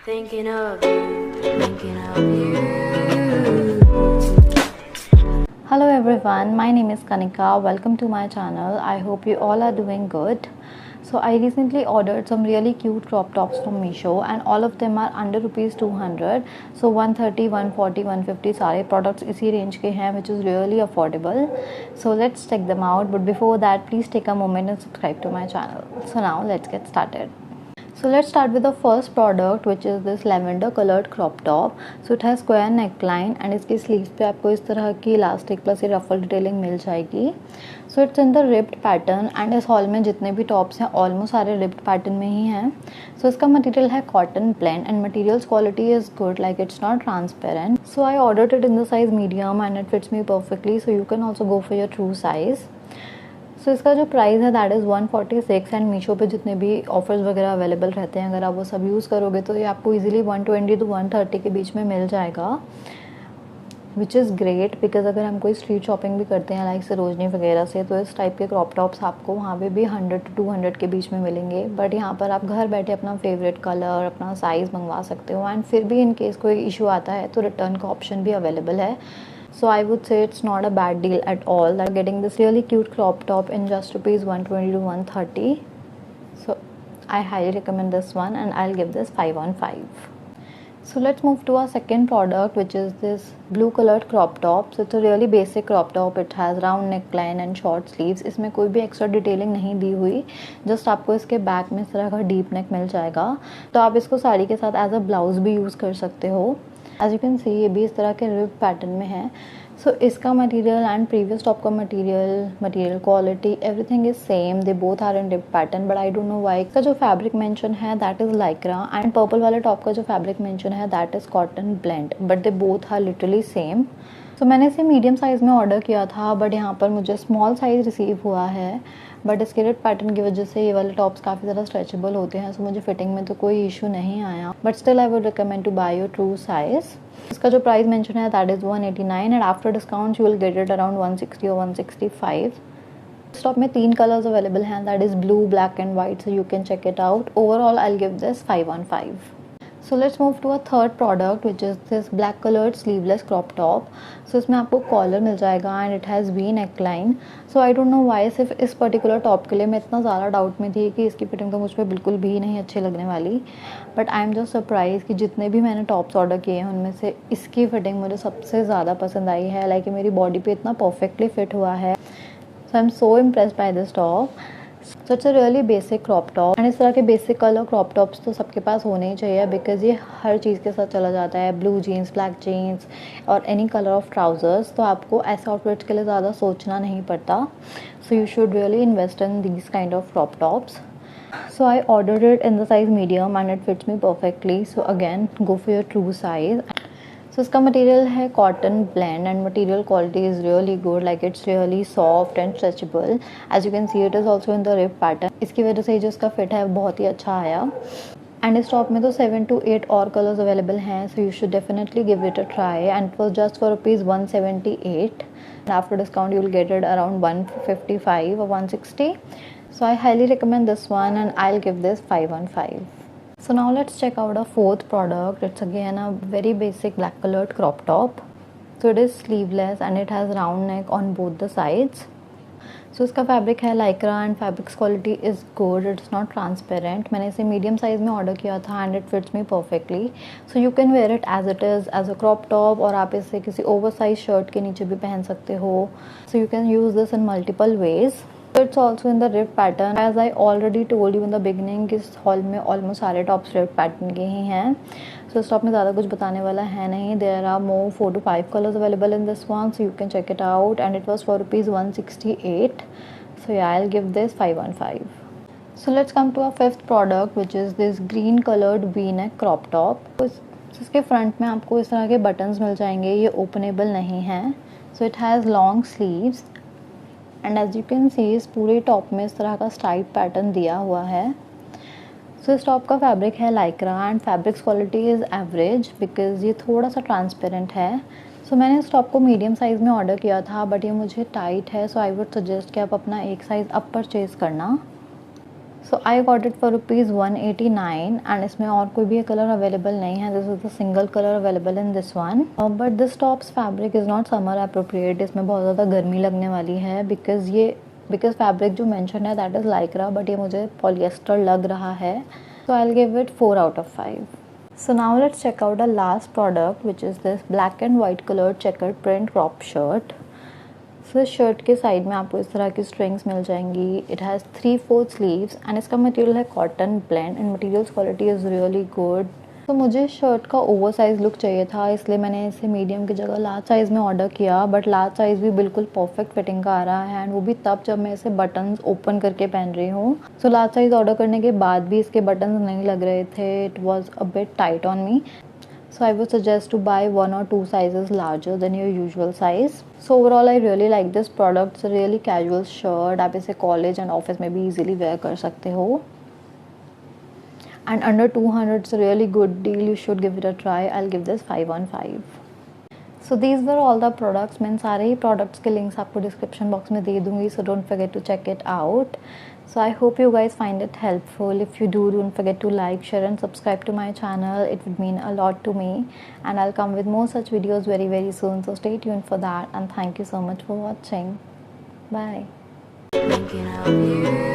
Thinking of you, thinking of you. Hello everyone, my name is Kanika. Welcome to my channel. I hope you all are doing good. So I recently ordered some really cute crop tops from Meesho and all of them are under rupees 200. So 130, 140, 150 सारे products इसी range के हैं, which is really affordable. So let's check them out. But before that, please take a moment and subscribe to my channel. So now let's get started. So let's start with the first product, which is this lavender colored crop top. So it has square neckline and इसकी sleeves पे आपको इस तरह की elastic plus ये ruffle detailing मिल जाएगी. So it's in the ribbed pattern and इस hall में जितने भी टॉप्स हैं ऑलमोस्ट सारे ribbed pattern में ही हैं. So इसका मटेरियल है cotton blend and materials quality is good, like it's not transparent. So I ordered it in the size medium and it fits me perfectly. So you can also go for your true size. सो इसका जो price है that is 146 and Meesho पे जितने भी offers वगैरह available रहते हैं अगर आप वो सब यूज़ करोगे तो ये आपको इजीली 120 to 130 के बीच में मिल जाएगा, विच इज़ ग्रेट बिकॉज अगर हम कोई स्ट्रीट शॉपिंग भी करते हैं लाइक सरोजनी वगैरह से तो इस टाइप के क्रॉप टॉप्स आपको वहाँ पे भी 100 to 200 के बीच में मिलेंगे. बट यहाँ पर आप घर बैठे अपना फेवरेट कलर अपना साइज़ मंगवा सकते हो एंड फिर भी इन केस कोई इशू आता है तो रिटर्न का ऑप्शन भी अवेलेबल है. So I would say it's not a bad deal at all that getting this really cute crop top in just rupees 120 to 130. So I highly recommend this one and I'll give this 5 on 5. So let's move to our second product, which is this blue colored crop top. So it's a really basic crop top. It has round neckline and short sleeves. इसमें कोई भी extra detailing नहीं दी हुई, just आपको इसके back में इस तरह का डीप नेक मिल जाएगा. तो आप इसको साड़ी के साथ एज अ ब्लाउज भी यूज़ कर सकते हो. एज यू कैन सी ये भी इस तरह के रिब पैटर्न में है. सो इसका मटेरियल एंड प्रीवियस टॉप का material quality everything is same. They both are in rib pattern but I don't know why. इसका जो फैब्रिक मेंशन है that is Lycra and purple वाले टॉप का जो फैब्रिक मेंशन है that is cotton blend, but they both are literally same. तो मैंने इसे मीडियम साइज़ में ऑर्डर किया था बट यहाँ पर मुझे स्मॉल साइज़ रिसीव हुआ है. बट इसके रेड पैटर्न की वजह से ये वाले टॉप्स काफ़ी ज़्यादा स्ट्रेचेबल होते हैं. सो मुझे फिटिंग में तो कोई इशू नहीं आया. But still I would recommend to buy your true size. इसका जो प्राइस मेंशन है that is 189 and after discount you will get it around 160 और 165. इस टॉप में 3 कलर्स अवेलेबल हैं that is blue black and white. So you can check it out. Overall I give this 5 on 5. So let's move to a third product, which is this black colored sleeveless crop top. So इसमें आपको collar मिल जाएगा and it has V neckline. So I don't know why सिर्फ इस particular top के लिए मैं इतना ज़्यादा डाउट में थी कि इसकी फिटिंग तो मुझ पर बिल्कुल भी नहीं अच्छी लगने वाली. But I am just surprise कि जितने भी मैंने टॉप्स ऑर्डर किए हैं उनमें से इसकी फिटिंग मुझे सबसे ज़्यादा पसंद आई है. लाइक मेरी बॉडी पे इतना परफेक्टली फिट हुआ है. So I am so impressed by this top. So it's a really basic crop top and इस तरह के बेसिक कलर क्रॉप टॉप्स तो सबके पास होने ही चाहिए बिकॉज ये हर चीज़ के साथ चला जाता है. ब्लू जीन्स ब्लैक जीन्स और एनी कलर ऑफ ट्राउजर्स. तो आपको ऐसे आउटफिट्स के लिए ज़्यादा सोचना नहीं पड़ता. So you should really invest in these kind of crop tops. So I ordered it in the size medium and it fits me perfectly. So again, go for your true size. So इसका material है cotton blend and material quality is really good, like it's really soft and stretchable. As you can see it is also in the rib pattern. इसकी वजह से जो इसका fit है बहुत ही अच्छा आया. एंड इस टॉप में तो 7 to 8 और कलर्स अवेलेबल हैं. So you should definitely give it a try and it was just for rupees 178 and after discount you will get it around 155 or 160. So I highly recommend this one and I'll give this 5 on 5. So now let's check out our fourth product. It's again a very basic black colored crop top. So it is sleeveless and it has round neck on both the sides. So इसका fabric है Lycra and fabrics quality is good. It's not transparent. मैंने इसे medium size में order किया था and it fits me perfectly. So you can wear it as it is as a crop top और आप इसे किसी ओवर साइज शर्ट के नीचे भी पहन सकते हो. सो you can use this in multiple ways. It's also in the rib pattern. As I already told you in the beginning, इस हॉल में ऑलमोस्ट सारे टॉप्स रिब पैटर्न के ही हैं. सो इस टॉप में ज़्यादा कुछ बताने वाला है नहीं. There are more 4 to 5 colours available in this one. So you can check it out and it was for rupees 168. सो yeah, I'll give this 5 on 5. So let's come to our fifth product, which is this green colored V-neck crop top. तो इसके front में आपको इस तरह के buttons मिल जाएंगे. ये ओपनेबल नहीं हैं. So it has long sleeves and as you can see इस पूरे टॉप में इस तरह का स्ट्राइप पैटर्न दिया हुआ है. सो इस टॉप का फैब्रिक है Lycra and fabrics quality is average because ये थोड़ा सा ट्रांसपेरेंट है. सो मैंने इस टॉप को मीडियम साइज़ में ऑर्डर किया था बट ये मुझे टाइट है. सो आई वुड सजेस्ट कि आप अपना एक साइज़ अप परचेज़ करना. So I got it for ₹189 and इसमें और कोई भी कलर अवेलेबल नहीं है. This is the single colour available in this one. But this top's fabric is not summer appropriate. इसमें बहुत ज़्यादा गर्मी लगने वाली है बिकॉज फैब्रिक जो मेंशन है दैट इज़ लाइक्रा, बट ये मुझे पॉलिएस्टर लग रहा है. So I will give it 4 out of 5. So now let's check out the last product, which is this black and white colored checkered print crop shirt. So इस shirt के side में आपको इस तरह की स्ट्रिंग्स मिल जाएंगी. इट हैज़ 3/4 स्लीव्स एंड इसका material है cotton blend and materials quality is really good. तो मुझे शर्ट का ओवर साइज़ लुक चाहिए था, इसलिए मैंने इसे मीडियम की जगह लार्ज साइज़ में ऑर्डर किया. बट लार्ज साइज़ भी बिल्कुल परफेक्ट फिटिंग का आ रहा है एंड वो भी तब जब मैं इसे बटन्स ओपन करके पहन रही हूँ. सो लार्ज साइज़ ऑर्डर करने के बाद भी इसके बटन्स नहीं लग रहे थे. It was a bit tight on me. So I would suggest to buy 1 or 2 sizes larger than your usual size. So overall I really like this product. It's a really casual shirt. आप इसे college and office में भी easily wear कर सकते हो. And under 200 it's a really good deal. You should give it a try. I'll give this 5 on 5. So these were all the products. मैं सारे ही products के links आपको description box में दे दूँगी. So don't forget to check it out. So I hope you guys find it helpful. If you do, don't forget to like, share and subscribe to my channel. It would mean a lot to me. And I'll come with more such videos very, very soon. So stay tuned for that. And thank you so much for watching. Bye. Thinking of you.